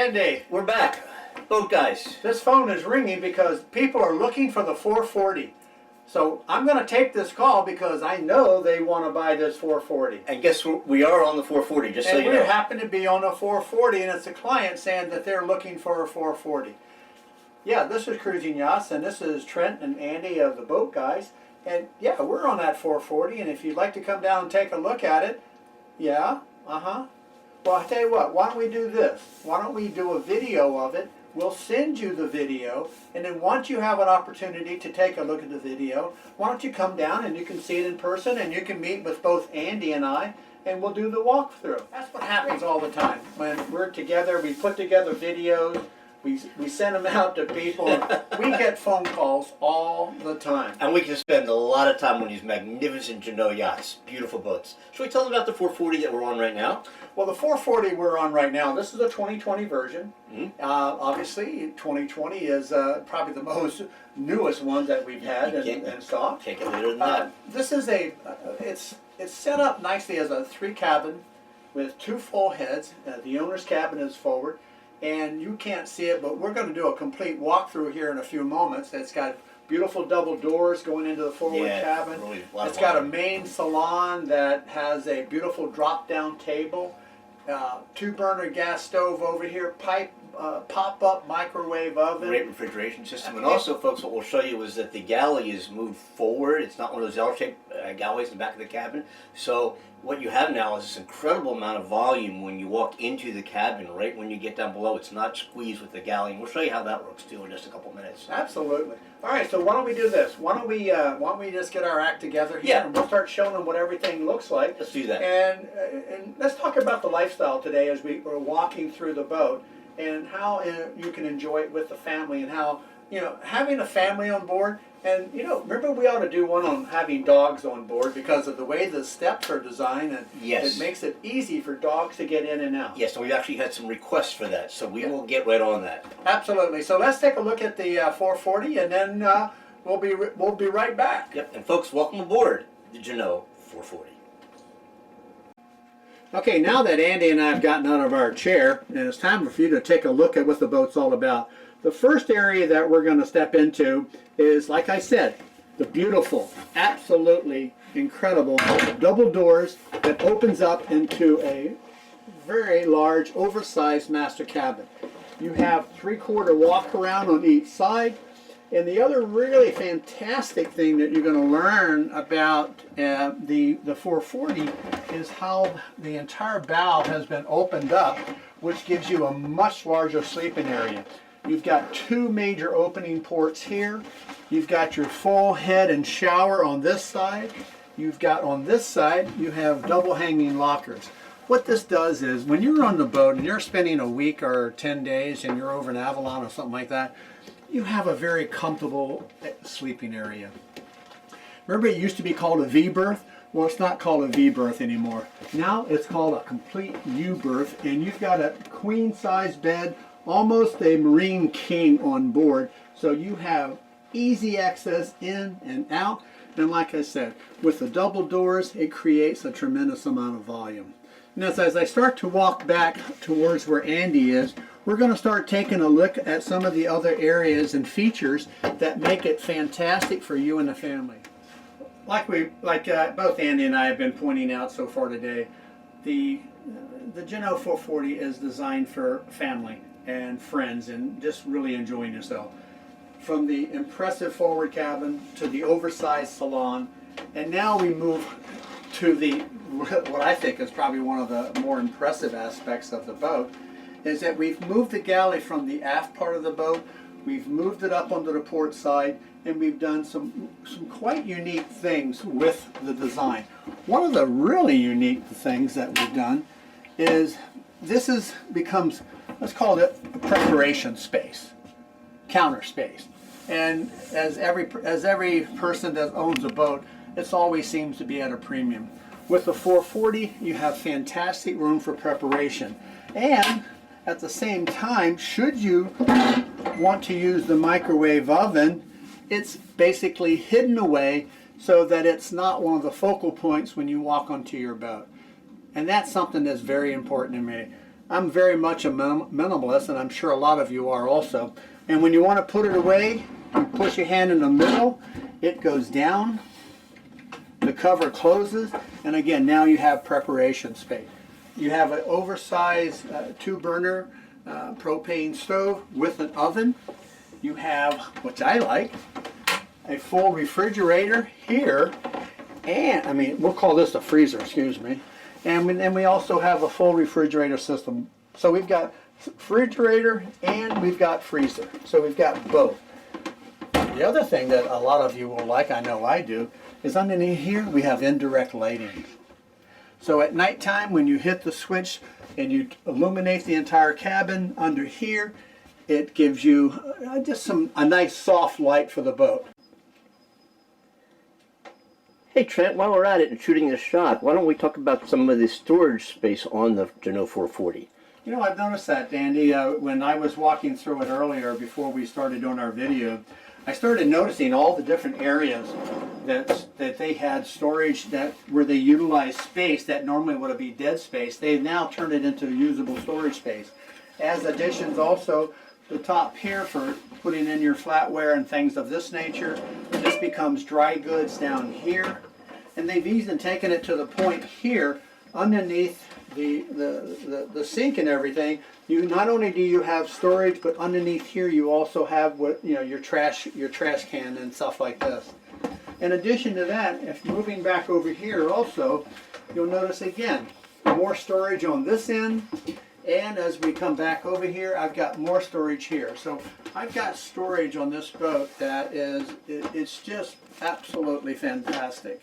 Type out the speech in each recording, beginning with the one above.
Andy, We're back. Boat guys. this phone is ringing because people are looking for the 440. So I'm going to take this call because I know they want to buy this 440. And guess what? We are on the 440, just so And you we know. happen to be on a 440, and it's a client saying that they're looking for a 440. Yeah, this is Cruising Yachts, and this is Trent and Andy of the Boat Guys. And yeah, we're on that 440, and if you'd like to come down and take a look at it, yeah, Well, I tell you what, why don't we do this? Why don't we do a video of it? We'll send you the video, and then once you have an opportunity to take a look at the video, why don't you come down and you can see it in person, and you can meet with both Andy and I, and we'll do the walkthrough. That's what happens all the time. When we're together, we put together videos, we send them out to people. We get phone calls all the time. And we can spend a lot of time on these magnificent Jeanneau yachts. Beautiful boats. Should we tell them about the 440 that we're on right now? Well, the 440 we're on right now, this is a 2020 version. Obviously, 2020 is probably the most newest one that we've had in stock. Can't get later than that. This is it's set up nicely as a 3-cabin with 2 full heads. The owner's cabin is forward, and you can't see it, but we're going to do a complete walkthrough here in a few moments. It's got beautiful double doors going into the forward cabin. Really it's got a main salon that has a beautiful drop-down table. 2-burner gas stove over here, pop-up microwave oven. Great refrigeration system. And also, folks, what we'll show you is that the galley is moved forward. It's not one of those L-shaped galleys in the back of the cabin. So what you have now is this incredible amount of volume when you walk into the cabin. Right when you get down below, it's not squeezed with the galley. And we'll show you how that works, too, in just a couple minutes. Absolutely. All right, so why don't we do this? Why don't we just get our act together here, and we'll start showing them what everything looks like. Let's do that. And let's talk about the lifestyle today as we're walking through the boat, and how you can enjoy it with the family, and how, having a family on board. And, remember we ought to do one on having dogs on board because of the way the steps are designed, and it makes it easy for dogs to get in and out. Yes, and we've actually had some requests for that, so we will get right on that. Absolutely. So let's take a look at the 440, and then we'll be right back. Yep, and folks, welcome aboard the Jeanneau 440. Okay, now that Andy and I have gotten out of our chair, and it's time for you to take a look at what the boat's all about. The first area that we're going to step into is, like I said, the beautiful, absolutely incredible double doors that opens up into a very large, oversized master cabin. You have 3/4 walk around on each side. And the other really fantastic thing that you're going to learn about the 440 is how the entire bow has been opened up, which gives you a much larger sleeping area. You've got 2 major opening ports here. You've got your full head and shower on this side. You've got on this side, you have double hanging lockers. What this does is when you're on the boat and you're spending a week or 10 days and you're over in Avalon or something like that, you have a very comfortable sleeping area. Remember, it used to be called a V-berth? Well, it's not called a V-berth anymore. Now it's called a complete U-berth, and you've got a queen-size bed, almost a Marine King on board, so you have easy access in and out. And like I said, with the double doors, it creates a tremendous amount of volume. Now, as I start to walk back towards where Andy is, we're going to start taking a look at some of the other areas and features that make it fantastic for you and the family. Like both Andy and I have been pointing out so far today, the Jeanneau 440 is designed for family and friends and just really enjoying yourself. From the impressive forward cabin to the oversized salon, and now we move to what I think is probably one of the more impressive aspects of the boat, is that we've moved the galley from the aft part of the boat, we've moved it up onto the port side, and we've done some quite unique things with the design. One of the really unique things that we've done is becomes, let's call it a preparation space, counter space. And as every person that owns a boat, it always seems to be at a premium. With the 440, you have fantastic room for preparation. And at the same time, should you want to use the microwave oven, it's basically hidden away so that it's not one of the focal points when you walk onto your boat. And that's something that's very important to me. I'm very much a minimalist, and I'm sure a lot of you are also. And when you want to put it away, you push your hand in the middle, it goes down, the cover closes, and again, now you have preparation space. You have an oversized 2-burner propane stove with an oven. You have, which I like, a full refrigerator here, and I mean, we'll call this a freezer, excuse me. And then we also have a full refrigerator system. So we've got refrigerator and we've got freezer. So we've got both. The other thing that a lot of you will like, I know I do, is underneath here we have indirect lighting. So at nighttime when you hit the switch and you illuminate the entire cabin under here, it gives you just a nice soft light for the boat. Hey Trent, while we're at it and shooting this shot, why don't we talk about some of the storage space on the Jeanneau 440? You know, I've noticed that, Dandy. When I was walking through it earlier before we started doing our video, I started noticing all the different areas that they had storage where they utilized space that normally would be dead space. They've now turned it into usable storage space. As additions also, the top here for putting in your flatware and things of this nature. This becomes dry goods down here. And they've even taken it to the point here underneath the sink and everything. You not only do you have storage, but underneath here you also have your trash can and stuff like this. In addition to that, if moving back over here also, you'll notice again more storage on this end. And as we come back over here, I've got more storage here. So I've got storage on this boat that it's just absolutely fantastic.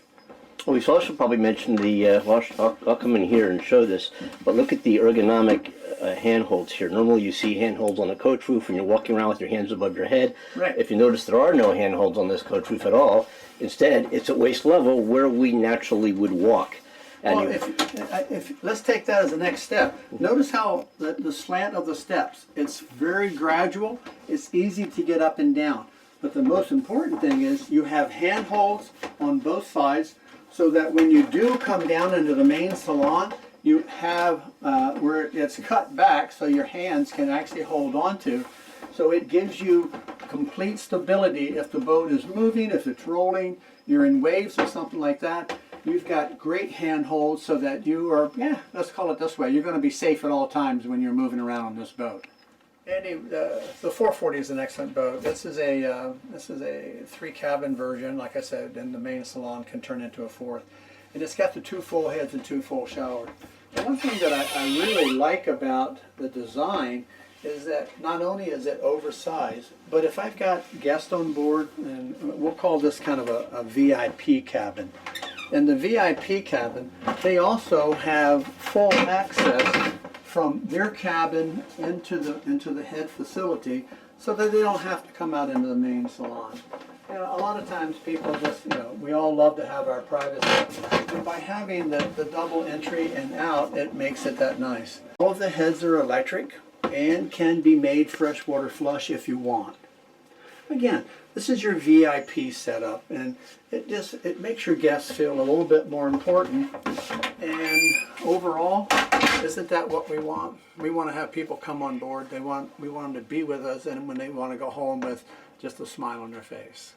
Well, we should also probably mention the, I'll come in here and show this, but look at the ergonomic handholds here. Normally you see handholds on the coach roof when you're walking around with your hands above your head. Right. If you notice, there are no handholds on this coach roof at all. Instead, it's at waist level where we naturally would walk. And well, if let's take that as the next step. Notice how the slant of the steps, it's very gradual, it's easy to get up and down. But the most important thing is you have handholds on both sides so that when you do come down into the main salon, you have where it's cut back so your hands can actually hold on to. So it gives you complete stability if the boat is moving, if it's rolling, you're in waves or something like that. You've got great handholds so that you are, let's call it this way, you're going to be safe at all times when you're moving around on this boat. Andy, the 440 is an excellent boat. This is a 3-cabin version, like I said, and the main salon can turn into a 4th. And it's got the 2 full heads and 2 full showers. The one thing that I really like about the design is that not only is it oversized, but if I've got guests on board, and we'll call this kind of a VIP cabin. In the VIP cabin, they also have full access from their cabin into the head facility so that they don't have to come out into the main salon. You know, a lot of times people just, we all love to have our privacy. And by having the double entry and out, it makes it that nice. All of the heads are electric and can be made freshwater flush if you want. Again, this is your VIP setup, and it makes your guests feel a little bit more important. And overall, isn't that what we want? We want to have people come on board. We want them to be with us, and when they want to go home with just a smile on their face.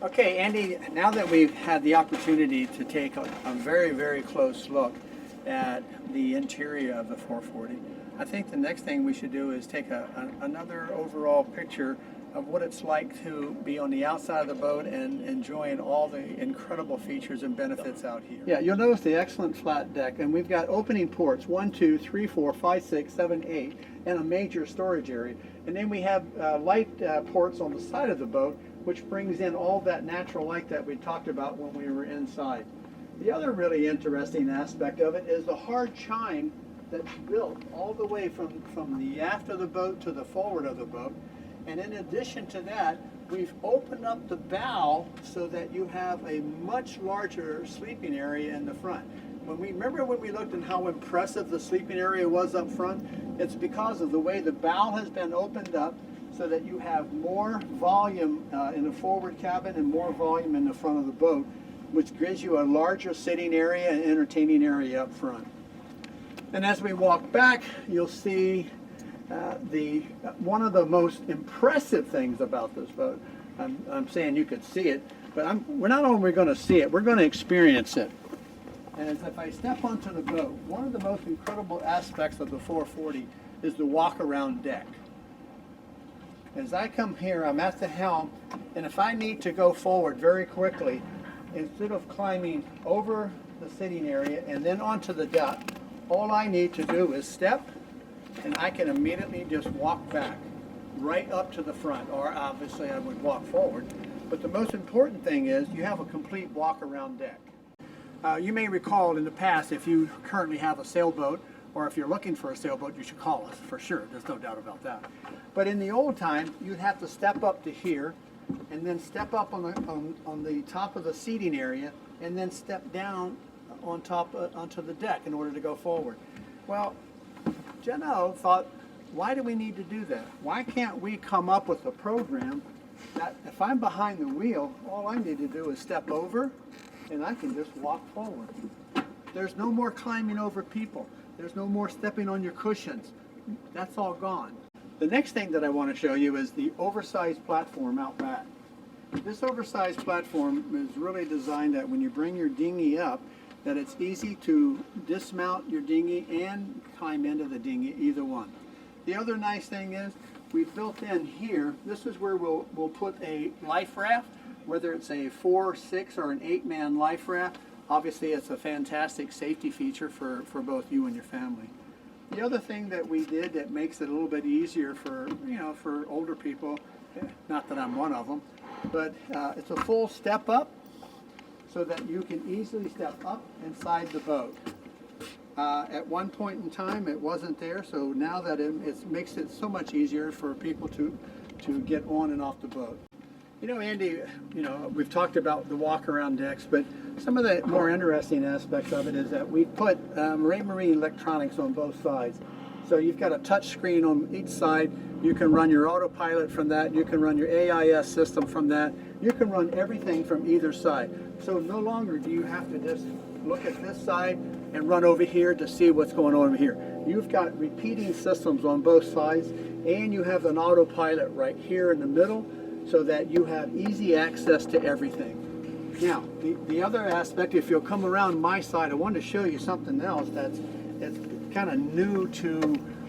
Okay, Andy, now that we've had the opportunity to take a very, very close look at the interior of the 440, I think the next thing we should do is take another overall picture of what it's like to be on the outside of the boat and enjoying all the incredible features and benefits out here. Yeah, you'll notice the excellent flat deck, and we've got opening ports 1, 2, 3, 4, 5, 6, 7, 8, and a major storage area. And then we have light ports on the side of the boat, which brings in all that natural light that we talked about when we were inside. The other really interesting aspect of it is the hard chine that's built all the way from the aft of the boat to the forward of the boat. And in addition to that, we've opened up the bow so that you have a much larger sleeping area in the front. Remember when we looked at how impressive the sleeping area was up front? It's because of the way the bow has been opened up so that you have more volume in the forward cabin and more volume in the front of the boat, which gives you a larger sitting area and entertaining area up front. And as we walk back, you'll see one of the most impressive things about this boat. I'm saying you could see it, but we're not only going to see it, we're going to experience it. And if I step onto the boat, one of the most incredible aspects of the 440 is the walk around deck. As I come here, I'm at the helm, and if I need to go forward very quickly, instead of climbing over the sitting area and then onto the deck, all I need to do is step, and I can immediately just walk back right up to the front, or obviously I would walk forward. But the most important thing is you have a complete walk around deck. You may recall in the past, if you currently have a sailboat, or if you're looking for a sailboat, you should call us for sure. There's no doubt about that. But in the old time, you'd have to step up to here, and then step up on the top of the seating area, and then step down on top onto the deck in order to go forward. Well, Jeanneau thought, why do we need to do that? Why can't we come up with a program that if I'm behind the wheel, all I need to do is step over, and I can just walk forward. There's no more climbing over people. There's no more stepping on your cushions. That's all gone. The next thing that I want to show you is the oversized platform out back. This oversized platform is really designed that when you bring your dinghy up, that it's easy to dismount your dinghy and climb into the dinghy, either one. The other nice thing is we've built in here, this is where we'll put a life raft, whether it's a 4, 6, or an 8-man life raft. Obviously, it's a fantastic safety feature for both you and your family. The other thing that we did that makes it a little bit easier for, for older people, not that I'm one of them, but it's a full step up so that you can easily step up inside the boat. At one point in time, it wasn't there, so now that it makes it so much easier for people to get on and off the boat. Andy, we've talked about the walk around decks, but some of the more interesting aspects of it is that we put marine electronics on both sides. So you've got a touch screen on each side. You can run your autopilot from that. You can run your AIS system from that. You can run everything from either side. So no longer do you have to just look at this side and run over here to see what's going on over here. You've got repeating systems on both sides, and you have an autopilot right here in the middle, so that you have easy access to everything. Now, the other aspect, if you'll come around my side, I wanted to show you something else that's kind of new to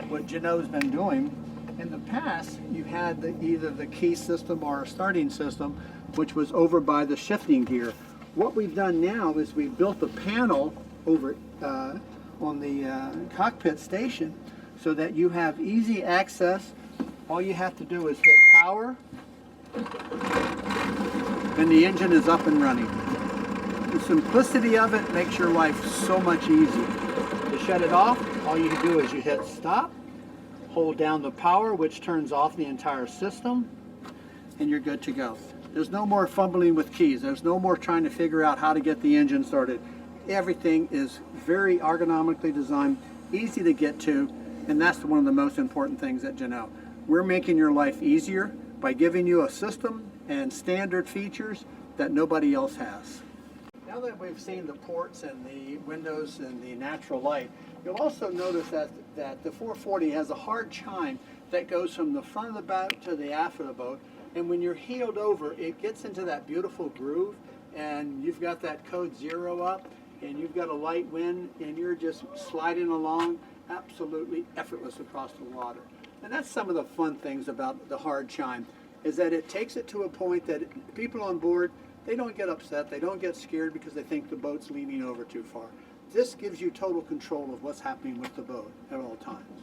what Jeanneau's been doing. In the past, you had either the key system or a starting system, which was over by the shifting gear. What we've done now is we've built a panel over on the cockpit station so that you have easy access. All you have to do is hit power, and the engine is up and running. The simplicity of it makes your life so much easier. To shut it off, all you do is you hit stop, hold down the power, which turns off the entire system, and you're good to go. There's no more fumbling with keys. There's no more trying to figure out how to get the engine started. Everything is very ergonomically designed, easy to get to, and that's one of the most important things at Jeanneau. We're making your life easier by giving you a system and standard features that nobody else has. Now that we've seen the ports and the windows and the natural light, you'll also notice that the 440 has a hard chime that goes from the front of the boat to the aft of the boat, and when you're heeled over, it gets into that beautiful groove, and you've got that code 0 up, and you've got a light wind, and you're just sliding along absolutely effortless across the water. And that's some of the fun things about the hard chime, is that it takes it to a point that people on board, they don't get upset, they don't get scared because they think the boat's leaning over too far. This gives you total control of what's happening with the boat at all times.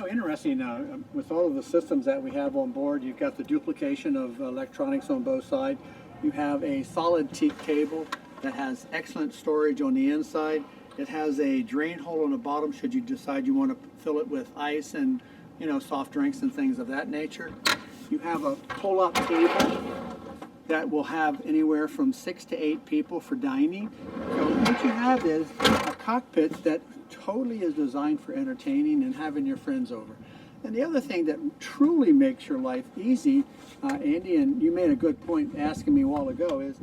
Interesting, with all of the systems that we have on board, you've got the duplication of electronics on both sides. You have a solid teak table that has excellent storage on the inside. It has a drain hole on the bottom should you decide you want to fill it with ice and soft drinks and things of that nature. You have a pull-up table that will have anywhere from 6 to 8 people for dining. So what you have is a cockpit that totally is designed for entertaining and having your friends over. And the other thing that truly makes your life easy, Andy, and you made a good point asking me a while ago, is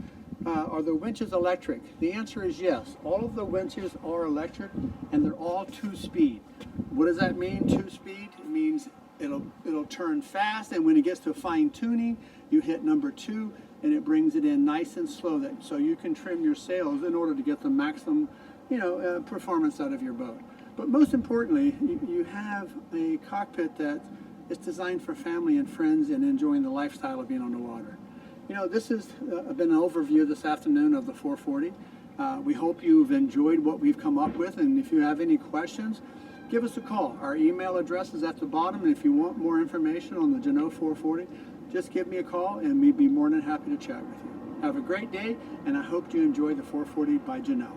are the winches electric? The answer is yes. All of the winches are electric, and they're all 2-speed. What does that mean, 2-speed? It means it'll turn fast, and when it gets to fine tuning, you hit number 2, and it brings it in nice and slow, so you can trim your sails in order to get the maximum, performance out of your boat. But most importantly, you have a cockpit that is designed for family and friends and enjoying the lifestyle of being on the water. This has been an overview this afternoon of the 440. We hope you've enjoyed what we've come up with, and if you have any questions, give us a call. Our email address is at the bottom, and if you want more information on the Jeanneau 440, just give me a call, and we'd be more than happy to chat with you. Have a great day, and I hope you enjoy the 440 by Jeanneau.